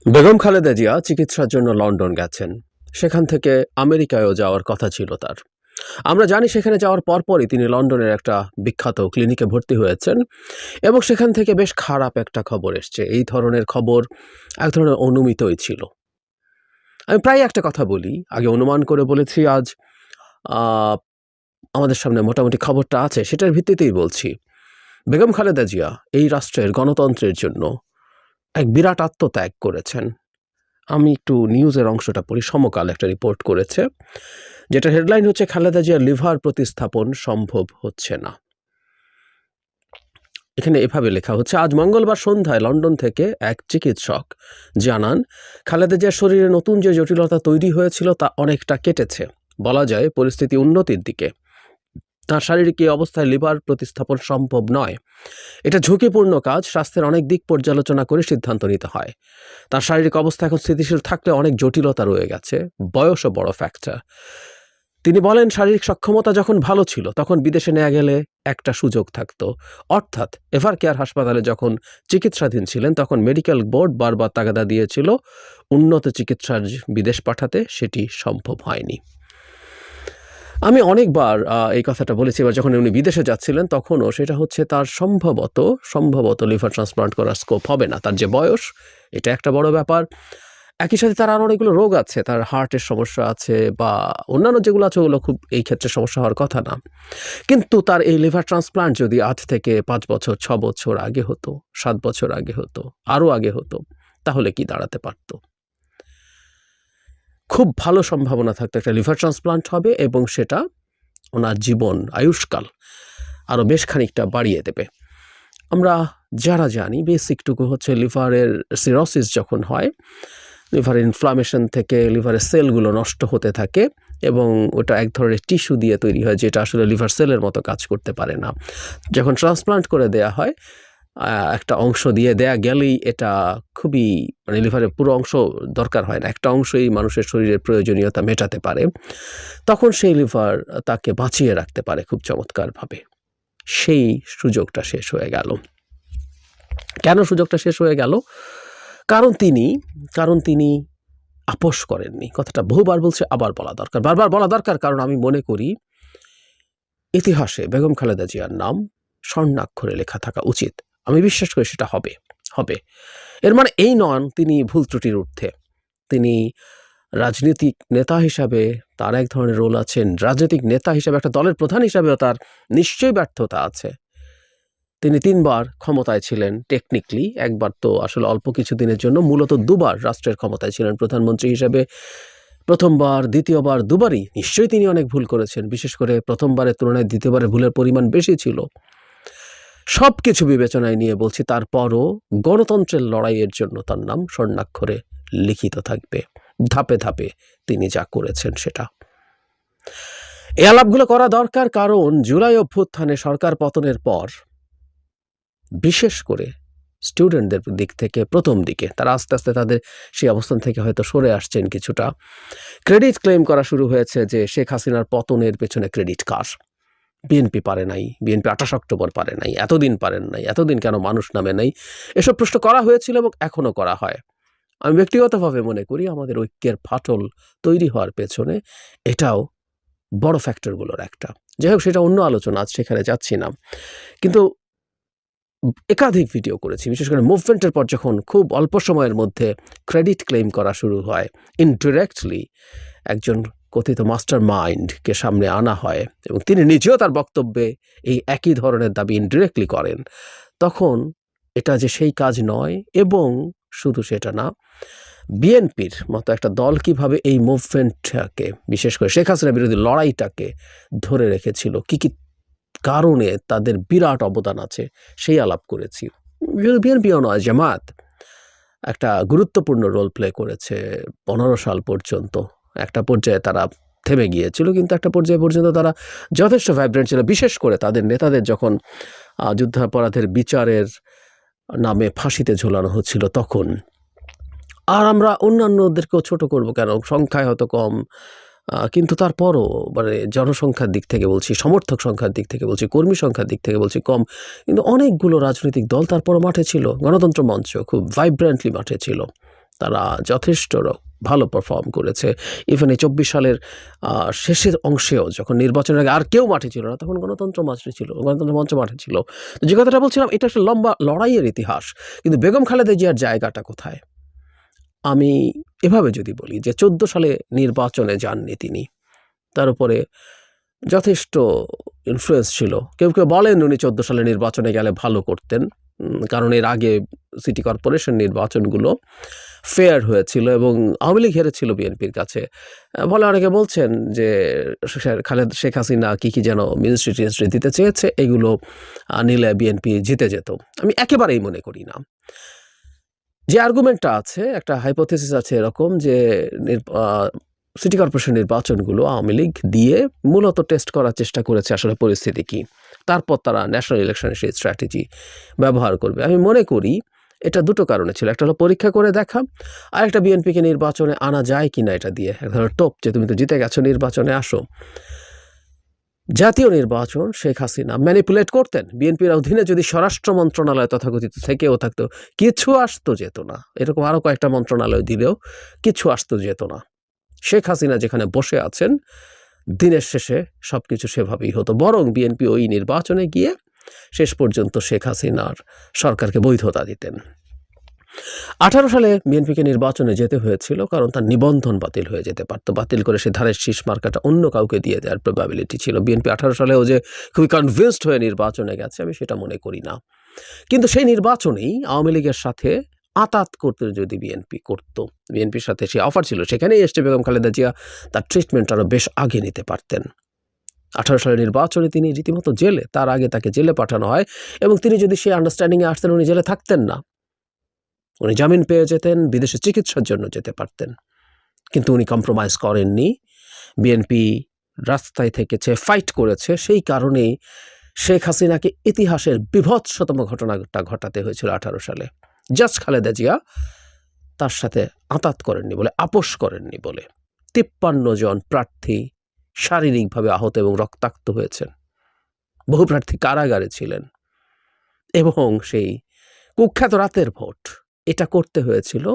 বেগম খালেদা জিয়া চিকিৎসার জন্য লন্ডন গেছেন। সেখান থেকে আমেরিকায়ও যাওয়ার কথা ছিল তার। আমরা জানি সেখানে যাওয়ার পরপরই তিনি লন্ডনের একটা বিখ্যাত ক্লিনিকে ভর্তি হয়েছেন এবং সেখান থেকে বেশ খারাপ একটা খবর এসছে। এই ধরনের খবর এক ধরনের অনুমিতই ছিল। আমি প্রায় একটা কথা বলি, আগে অনুমান করে বলেছি, আজ আমাদের সামনে মোটামুটি খবরটা আছে, সেটার ভিত্তিতেই বলছি। বেগম খালেদা জিয়া এই রাষ্ট্রের গণতন্ত্রের জন্য এক বিরাট আত্মত্যাগ করেছেন। আমি একটু নিউজের অংশটা পড়ি। সমকাল একটা রিপোর্ট করেছে, যেটা হেডলাইন হচ্ছে খালেদা জিয়ার লিভার প্রতিস্থাপন সম্ভব হচ্ছে না। এখানে এভাবে লেখা হচ্ছে, আজ মঙ্গলবার সন্ধ্যায় লন্ডন থেকে এক চিকিৎসক জানান, খালেদা জিয়ার শরীরে নতুন যে জটিলতা তৈরি হয়েছিল তা অনেকটা কেটেছে। বলা যায় পরিস্থিতি উন্নতির দিকে। তার শারীরিক এই অবস্থায় লিভার প্রতিস্থাপন সম্ভব নয়। এটা ঝুঁকিপূর্ণ কাজ। স্বাস্থ্যের অনেক দিক পর্যালোচনা করে সিদ্ধান্ত নিতে হয়। তার শারীরিক অবস্থা এখন স্থিতিশীল থাকলে অনেক জটিলতা রয়ে গেছে। বয়সও বড় ফ্যাক্টর। তিনি বলেন, শারীরিক সক্ষমতা যখন ভালো ছিল তখন বিদেশে নেওয়া গেলে একটা সুযোগ থাকতো। অর্থাৎ এভার কেয়ার হাসপাতালে যখন চিকিৎসাধীন ছিলেন তখন মেডিকেল বোর্ড বারবার তাগাদা দিয়েছিল উন্নত চিকিৎসার বিদেশ পাঠাতে, সেটি সম্ভব হয়নি। আমি অনেকবার এই কথাটা বলেছি। এবার যখন উনি বিদেশে যাচ্ছিলেন তখনও সেটা হচ্ছে তার সম্ভবত লিভার ট্রান্সপ্লান্ট করার স্কোপ হবে না। তার যে বয়স, এটা একটা বড় ব্যাপার। একই সাথে তার আরও অনেকগুলো রোগ আছে, তার হার্টের সমস্যা আছে বা অন্যান্য যেগুলো আছে ওগুলো খুব এই ক্ষেত্রে সমস্যা হওয়ার কথা না। কিন্তু তার এই লিভার ট্রান্সপ্লান্ট যদি আজ থেকে 5 বছর 6 বছর আগে হতো, 7 বছর আগে হতো, আরও আগে হতো, তাহলে কি দাঁড়াতে পারত? খুব ভালো সম্ভাবনা থাকতো একটা লিভার ট্রান্সপ্লান্ট হবে এবং সেটা ওনার জীবন আয়ুষ্কাল আরও বেশ খানিকটা বাড়িয়ে দেবে। আমরা যারা জানি বেসিকটুকু হচ্ছে, লিভারের সিরোসিস যখন হয়, লিভার ইনফ্লামেশন থেকে লিভারের সেলগুলো নষ্ট হতে থাকে এবং ওটা এক ধরনের টিস্যু দিয়ে তৈরি হয়, যেটা আসলে লিভার সেলের মতো কাজ করতে পারে না। যখন ট্রান্সপ্লান্ট করে দেয়া হয়, একটা অংশ দিয়ে দেয়া গেলেই এটা খুবই, মানে লিভারের পুরো অংশ দরকার হয় না, একটা অংশই মানুষের শরীরের প্রয়োজনীয়তা মেটাতে পারে। তখন সেই লিভার তাকে বাঁচিয়ে রাখতে পারে খুব চমৎকারভাবে। সেই সুযোগটা শেষ হয়ে গেল। কেন সুযোগটা শেষ হয়ে গেল? কারণ তিনি আপোষ করেননি। কথাটা বহুবার বলছে, আবার বলা দরকার, বারবার বলা দরকার, কারণ আমি মনে করি ইতিহাসে বেগম খালেদা জিয়ার নাম স্বর্ণাক্ষরে লেখা থাকা উচিত। আমি বিশ্বাস করি সেটা হবে। এর মানে এই নন তিনি ভুল ত্রুটির ঊর্ধ্বে। তিনি রাজনৈতিক নেতা হিসাবে তার এক ধরনের রোল আছেন, রাজনৈতিক নেতা হিসাবে একটা দলের প্রধান হিসাবেও তার নিশ্চয়ই ব্যর্থতা আছে। তিনি 3 বার ক্ষমতায় ছিলেন টেকনিক্যালি, একবার তো আসলে অল্প কিছু দিনের জন্য, মূলত 2 বার রাষ্ট্রের ক্ষমতায় ছিলেন প্রধানমন্ত্রী হিসেবে। প্রথমবার, দ্বিতীয়বার, দুবারই নিশ্চয়ই তিনি অনেক ভুল করেছেন। বিশেষ করে প্রথমবারের তুলনায় দ্বিতীয়বারের ভুলের পরিমাণ বেশি ছিল। সব কিছু বিবেচনায় নিয়ে বলছি, তারপরও গণতন্ত্রের লড়াইয়ের জন্য তার নাম স্বর্ণাক্ষরে লিখিত থাকবে। ধাপে ধাপে তিনি যা করেছেন সেটা। এই আলাপগুলো করা দরকার, কারণ জুলাই অভ্যুত্থানে সরকার পতনের পর বিশেষ করে স্টুডেন্টদের দিক থেকে প্রথম দিকে তারা আস্তে আস্তে তাদের সেই অবস্থান থেকে হয়তো সরে আসছেন কিছুটা। ক্রেডিট ক্লেম করা শুরু হয়েছে যে শেখ হাসিনার পতনের পেছনে ক্রেডিট কার? বিএনপি পারে নাই, বিএনপি 28 অক্টোবর পারে নাই, এতদিন পারেন নাই, এতদিন কেন মানুষ নামে নাই, এসব প্রশ্ন করা হয়েছিল এবং এখনো করা হয়। আমি ব্যক্তিগতভাবে মনে করি আমাদের ঐক্যের ফাটল তৈরি হওয়ার পেছনে এটাও বড় ফ্যাক্টরগুলোর একটা। যাই হোক, সেটা অন্য আলোচনা, আজ সেখানে যাচ্ছি না। কিন্তু একাধিক ভিডিও করেছি, বিশেষ করে মুভমেন্টের পর যখন খুব অল্প সময়ের মধ্যে ক্রেডিট ক্লেম করা শুরু হয়, ইনডিরেক্টলি একজন কথিত মাস্টার মাইন্ডকে সামনে আনা হয় এবং তিনি নিজেও তার বক্তব্যে এই একই ধরনের দাবি ইনডিরেক্টলি করেন, তখন এটা যে সেই কাজ নয়। এবং শুধু সেটা না, বিএনপির মতো একটা দল কিভাবে এই মুভমেন্টটাকে, বিশেষ করে শেখ হাসিনা বিরোধী লড়াইটাকে ধরে রেখেছিল, কি কি কারণে তাদের বিরাট অবদান আছে, সেই আলাপ করেছি। বিএনপিও নয়, জামাত একটা গুরুত্বপূর্ণ রোল প্লে করেছে 15 সাল পর্যন্ত। একটা পর্যায়ে তারা থেমে গিয়েছিল, কিন্তু একটা পর্যায়ে পর্যন্ত তারা যথেষ্ট ভাইব্রেন্ট ছিল, বিশেষ করে তাদের নেতাদের যখন যুদ্ধাপরাধের বিচারের নামে ফাঁসিতে ঝোলানো হচ্ছিল তখন। আর আমরা অন্যান্যদেরকেও ছোট করব কেন? সংখ্যায় হয়তো কম, কিন্তু তারপরও মানে জনসংখ্যার দিক থেকে বলছি, সমর্থক সংখ্যার দিক থেকে বলছি, কর্মী সংখ্যার দিক থেকে বলছি কম, কিন্তু অনেকগুলো রাজনৈতিক দল তারপরও মাঠে ছিল। গণতন্ত্র মঞ্চ খুব ভাইব্রেন্টলি মাঠে ছিল। তারা যথেষ্ট ভালো পারফর্ম করেছে। ইভেন এই ২৪ সালের শেষের অংশেও যখন নির্বাচনের আগে আর কেউ মাঠে ছিল না, তখন গণতন্ত্র মঞ্চ মাঠে ছিল। তো যে কথাটা বলছিলাম, এটা একটা লম্বা লড়াইয়ের ইতিহাস। কিন্তু বেগম খালেদা জিয়ার জায়গাটা কোথায়? আমি এভাবে যদি বলি যে ১৪ সালে নির্বাচনে যাননি তিনি। তার উপরে যথেষ্ট ইনফ্লুয়েন্স ছিল। কেউ বলেন উনি ১৪ সালে নির্বাচনে গেলে ভালো করতেন। কারণ এর আগে সিটি কর্পোরেশন নির্বাচনগুলো ফেয়ার হয়েছিল এবং আওয়ামী লীগ হেরেছিল বিএনপির কাছে। ফলে অনেকে বলছেন যে শেখ হাসিনা কি যেন মিনিস্ট্রি দিতে চেয়েছে, এগুলো নিলে বিএনপি জিতে যেত। আমি একেবারেই মনে করি না। যে আর্গুমেন্টটা আছে, একটা হাইপোথেসিস আছে এরকম যে সিটি কর্পোরেশন নির্বাচনগুলো আওয়ামী লীগ দিয়ে মূলত টেস্ট করার চেষ্টা করেছে আসলে পরিস্থিতি কী, তারপর তারা ন্যাশনাল ইলেকশনের সেই স্ট্র্যাটেজি ব্যবহার করবে। আমি মনে করি এটা দুটো কারণে ছিল। একটা হলো পরীক্ষা করে দেখা, আর একটা বিএনপিকে নির্বাচনে আনা যায় কিনা এটা দিয়ে এক ধরনের টোপ, যে তুমি তো জিতে গেছো, নির্বাচনে আসো। জাতীয় নির্বাচন শেখ হাসিনা ম্যানিপুলেট করতেন। বিএনপির অধীনে যদি স্বরাষ্ট্র মন্ত্রণালয় তথাকথিত থেকেও থাকতো, কিছু আসতো যেত না। এরকম আরও কয়েকটা মন্ত্রণালয় দিলেও কিছু আসতো যেত না। শেখ হাসিনা যেখানে বসে আছেন, দিনের শেষে সবকিছু সেভাবেই হতো। বরং বিএনপি ওই নির্বাচনে গিয়ে শেষ পর্যন্ত শেখ হাসিনার সরকারকে বৈধতা দিতেন। 18 সালে বিএনপিকে নির্বাচনে যেতে হয়েছিল কারণ তার নিবন্ধন বাতিল হয়ে যেতে পারত। বাতিল করে সে ধারের শীষ মার্কাটা অন্য কাউকে দিয়ে দেওয়ার প্রবাবিলিটি ছিল। বিএনপি 18 সালেও যে খুবই কনভিন্সড হয়ে নির্বাচনে গেছে, আমি সেটা মনে করি না। কিন্তু সেই নির্বাচনেই আওয়ামী লীগের সাথে আতাত করতে যদি বিএনপি করত, বিএনপির সাথে সে অফার ছিল, সেখানেই এসছে বেগম খালেদা জিয়া তার ট্রিটমেন্ট আরও বেশ আগে নিতে পারতেন। 18 সালের নির্বাচনে তিনি রীতিমতো জেলে, তার আগে তাকে জেলে পাঠানো হয় এবং তিনি যদি সেই আন্ডারস্ট্যান্ডিংয়ে আসতেন, উনি জেলে থাকতেন না, উনি জামিন পেয়ে যেতেন, বিদেশে চিকিৎসার জন্য যেতে পারতেন। কিন্তু উনি কম্প্রোমাইজ করেননি। বিএনপি রাস্তায় থেকেছে, ফাইট করেছে। সেই কারণেই শেখ হাসিনাকে ইতিহাসের বীভৎসতম ঘটনাটা ঘটাতে হয়েছিল 18 সালে। জাস্ট খালেদা জিয়া তার সাথে আঁতাত করেননি বলে, আপোষ করেননি বলে 53 জন প্রার্থী শারীরিকভাবে আহত এবং রক্তাক্ত হয়েছেন। বহু প্রার্থী কারাগারে ছিলেন এবং সেই কুখ্যাত রাতের ভোট এটা করতে হয়েছিল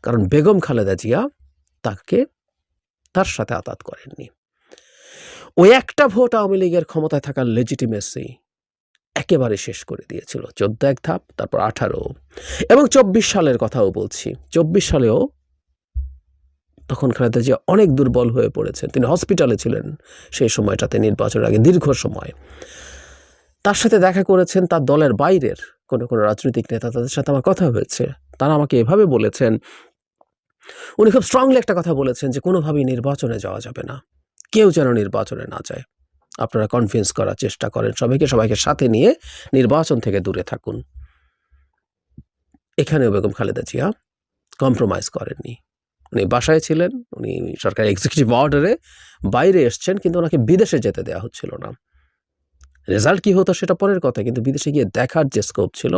কারণ বেগম খালেদা জিয়া তার সাথে আতাত করেননি। ওই একটা ভোট আওয়ামী লীগের ক্ষমতায় থাকার লেজিটিমেসি একেবারে শেষ করে দিয়েছিল। 14 এক ধাপ, তারপর 18 এবং 24 সালের কথাও বলছি। 24 সালেও তখন খালেদা জিয়া অনেক দুর্বল হয়ে পড়েছেন। তিনি হসপিটালে ছিলেন সেই সময়টাতে, নির্বাচনের আগে দীর্ঘ সময়। তার সাথে দেখা করেছেন তার দলের বাইরের কোনো রাজনৈতিক নেতা, তাদের সাথে আমার কথা হয়েছে। তারা আমাকে এভাবে বলেছেন, উনি খুব স্ট্রংলি একটা কথা বলেছেন যে কোনোভাবেই নির্বাচনে যাওয়া যাবে না, কেউ যেন নির্বাচনে না যায়। আপনারা কনভিন্স করার চেষ্টা করেন সবাইকে সাথে নিয়ে নির্বাচন থেকে দূরে থাকুন। এখানেও বেগম খালেদা জিয়া কম্প্রোমাইজ করেননি। উনি বাসায় ছিলেন, উনি সরকারি এক্সিকিউটিভ অর্ডারে বাইরে এসছেন, কিন্তু ওনাকে বিদেশে যেতে দেওয়া হচ্ছিল না। রেজাল্ট কি হতো সেটা পরের কথা, কিন্তু বিদেশে গিয়ে দেখার যে স্কোপ ছিল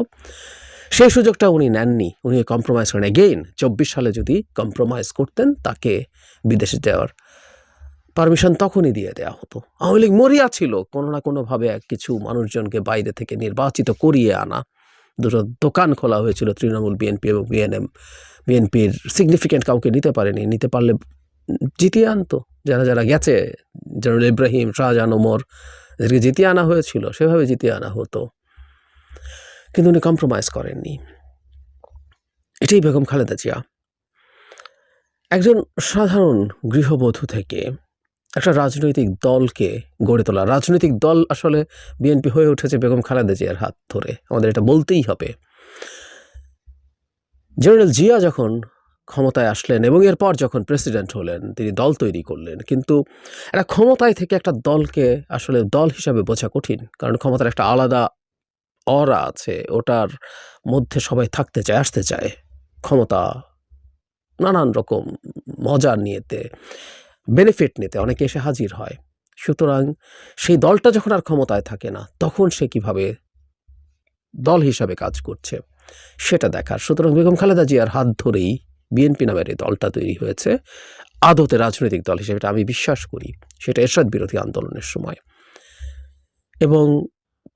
সেই সুযোগটা উনি নেননি। উনি কম্প্রোমাইজ করেন। এগেইন 24 সালে যদি কম্প্রোমাইজ করতেন, তাকে বিদেশে যাওয়ার পারমিশন তখনই দিয়ে দেওয়া হতো। আওয়ামী লীগ মরিয়া ছিল কোনো না কোনোভাবে কিছু মানুষজনকে বাইরে থেকে নির্বাচিত করিয়ে আনা। দুটো দোকান খোলা হয়েছিল, তৃণমূল, বিএনপি এবং বিএনএম। বিএনপির সিগনিফিকেন্ট কাউকে নিতে পারেনি, নিতে পারলে জিতিয়ে আনতো। যারা গেছে, জেনারেল ইব্রাহিম, শাহজাহান, ওমর, এদেরকে জিতিয়ে আনা হয়েছিল, সেভাবে জিতিয়ে আনা হতো। কিন্তু উনি কম্প্রোমাইজ করেননি। এটাই বেগম খালেদা জিয়া। একজন সাধারণ গৃহবধূ থেকে একটা রাজনৈতিক দলকে গড়ে তোলা। রাজনৈতিক দল আসলে বিএনপি হয়ে উঠেছে বেগম খালেদা জিয়ার হাত ধরে, আমাদের এটা বলতেই হবে। জেনারেল জিয়া যখন ক্ষমতায় আসলেন এবং এরপর যখন প্রেসিডেন্ট হলেন, তিনি দল তৈরি করলেন। কিন্তু একটা ক্ষমতায় থেকে একটা দলকে আসলে দল হিসাবে বোঝা কঠিন, কারণ ক্ষমতার একটা আলাদা অরা আছে, ওটার মধ্যে সবাই থাকতে চায়, আসতে চায়। ক্ষমতা নানান রকম মজা নিতে, বেনিফিট নিতে অনেকে এসে হাজির হয়। সুতরাং সেই দলটা যখন আর ক্ষমতায় থাকে না, তখন সে কিভাবে দল হিসাবে কাজ করছে সেটা দেখার। সুতরাং বেগম খালেদা জিয়ার হাত ধরেই বিএনপি নামের এই দলটা তৈরি হয়েছে আদতে রাজনৈতিক দল হিসেবে, এটা আমি বিশ্বাস করি। সেটা এরশাদ বিরোধী আন্দোলনের সময় এবং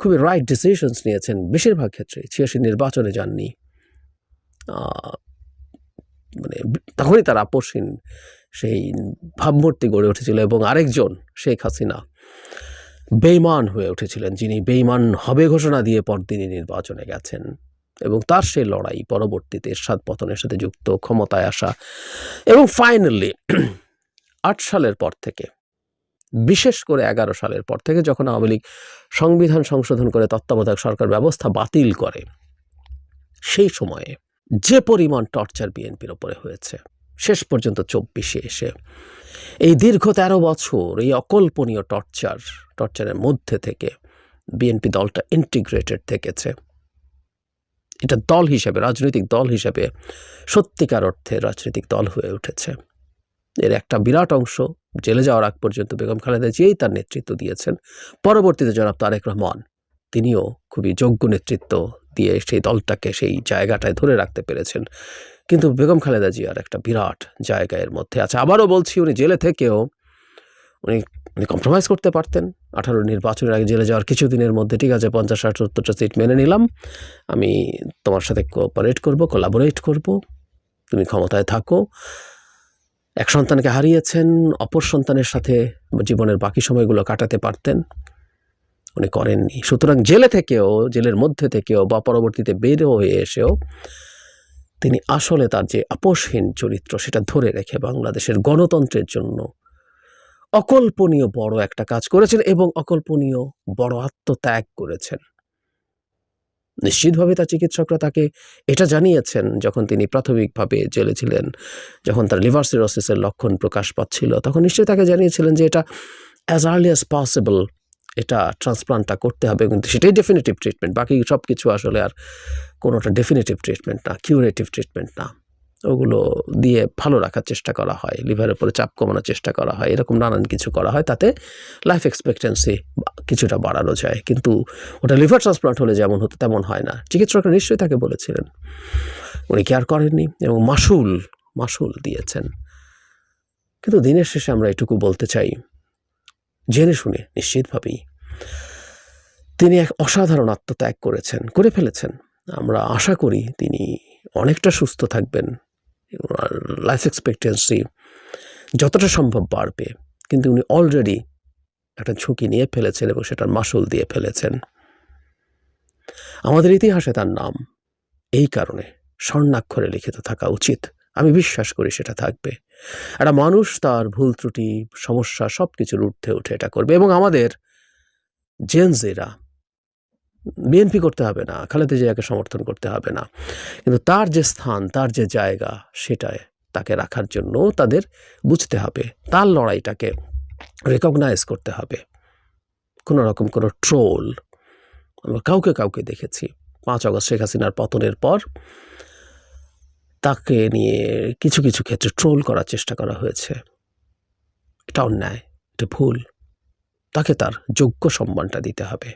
খুবই রাইট ডিসিশনস নিয়েছেন বেশিরভাগ ক্ষেত্রে। 86 নির্বাচনে যাননি, মানে তখনই তার আপোষহীন সেই ভাবমূর্তি গড়ে উঠেছিল এবং আরেকজন শেখ হাসিনা বেঈমান হয়ে উঠেছিলেন, যিনি বেঈমান হবে ঘোষণা দিয়ে পরদিনই নির্বাচনে গেছেন এবং তার সেই লড়াই পরবর্তীতে এরশাদ পতনের সাথে যুক্ত, ক্ষমতায় আসা এবং ফাইনালি ৮ সালের পর থেকে, বিশেষ করে ১১ সালের পর থেকে যখন আওয়ামী লীগ সংবিধান সংশোধন করে তত্ত্বাবধায়ক সরকার ব্যবস্থা বাতিল করে, সেই সময়ে যে পরিমাণ টর্চার বিএনপির ওপরে হয়েছে শেষ পর্যন্ত ২৪-এ এসে এই দীর্ঘ ১৩ বছর এই অকল্পনীয় টর্চারের মধ্যে থেকে বিএনপি দলটা ইন্টিগ্রেটেড থেকেছে। এটা দল হিসেবে, রাজনৈতিক দল হিসেবে সত্যিকার অর্থে রাজনৈতিক দল হয়ে উঠেছে। এর একটা বিরাট অংশ জেলে যাওয়ার আগ পর্যন্ত বেগম খালেদা জিয়াই তার নেতৃত্ব দিয়েছেন। পরবর্তীতে জনাব তারেক রহমান তিনিও খুবই যোগ্য নেতৃত্ব দিয়ে সেই দলটাকে সেই জায়গাটায় ধরে রাখতে পেরেছেন। কিন্তু বেগম খালেদা জিয়ার একটা বিরাট জায়গা এর মধ্যে আছে। আবারও বলছি, উনি জেলে থেকেও উনি কম্প্রোমাইজ করতে পারতেন। 18 নির্বাচনের আগে জেলে যাওয়ার কিছুদিনের মধ্যে ঠিক আছে 50, 60, 70টা সিট মেনে নিলাম, আমি তোমার সাথে কোঅপারেট করব, কোলাবোরেট করব, তুমি ক্ষমতায় থাকো। এক সন্তানকে হারিয়েছেন, অপর সন্তানের সাথে জীবনের বাকি সময়গুলো কাটাতে পারতেন, উনি করেননি। সুতরাং জেলে থেকেও, জেলের মধ্যে থেকেও বা পরবর্তীতে বের হয়ে এসেও তিনি আসলে তার যে আপোষহীন চরিত্র সেটা ধরে রেখে বাংলাদেশের গণতন্ত্রের জন্য অকল্পনীয় বড় একটা কাজ করেছেন এবং অকল্পনীয় বড় আত্মত্যাগ করেছেন। নিশ্চিতভাবে তার চিকিৎসকরা তাকে এটা জানিয়েছেন যখন তিনি প্রাথমিকভাবে জেলে ছিলেন, যখন তার লিভার সিরোসিসের লক্ষণ প্রকাশ পাচ্ছিল, তখন নিশ্চয়ই তাকে জানিয়েছিলেন যে এটা অ্যাজ আর্লি অ্যাজ পসিবল এটা ট্রান্সপ্লান্টটা করতে হবে, কিন্তু সেটাই ডেফিনিটিভ ট্রিটমেন্ট। বাকি সব কিছু আসলে আর কোনোটা ডেফিনিটিভ ট্রিটমেন্ট না, কিউরেটিভ ট্রিটমেন্ট না। ওগুলো দিয়ে ভালো রাখার চেষ্টা করা হয়, লিভারের উপরে চাপ কমানোর চেষ্টা করা হয়, এরকম নানান কিছু করা হয়, তাতে লাইফ এক্সপেক্টেন্সি কিছুটা বাড়ানো যায়। কিন্তু ওটা লিভার ট্রান্সপ্লান্ট হলে যেমন হতো তেমন হয় না। চিকিৎসকরা নিশ্চয়ই তাকে বলেছিলেন, উনি কেয়ার করেননি এবং মাসুল দিয়েছেন। কিন্তু দিনের শেষে আমরা এটুকু বলতে চাই, জেনে শুনে নিশ্চিতভাবেই তিনি এক অসাধারণ আত্মত্যাগ করে ফেলেছেন। আমরা আশা করি তিনি অনেকটা সুস্থ থাকবেন, লাইফ এক্সপেক্টেন্সি যতটা সম্ভব বাড়বে, কিন্তু উনি অলরেডি একটা ঝুঁকি নিয়ে ফেলেছেন এবং সেটার মাসুল দিয়ে ফেলেছেন। আমাদের ইতিহাসে তার নাম এই কারণে স্বর্ণাক্ষরে লিখিত থাকা উচিত। আমি বিশ্বাস করি সেটা থাকবে। একটা মানুষ তার ভুল ত্রুটি, সমস্যা সব কিছুর ঊর্ধ্বে উঠে এটা করবে এবং আমাদের জেনজিরা বিএনপি করতে হবে না, খালেদা জিয়াকে সমর্থন করতে হবে না, কিন্তু তার যে স্থান, তার যে জায়গা, সেটায় তাকে রাখার জন্য তাদের বুঝতে হবে, তার লড়াইটাকে রেকগনাইজ করতে হবে। কোনো রকম কোনো ট্রোল আমরা কাউকে দেখেছি 5 আগস্ট শেখ হাসিনার পতনের পর তাকে নিয়ে কিছু ক্ষেত্রে ট্রোল করার চেষ্টা করা হয়েছে। এটা অন্যায়, এটা ভুল। তাকে তার যোগ্য সম্মানটা দিতে হবে।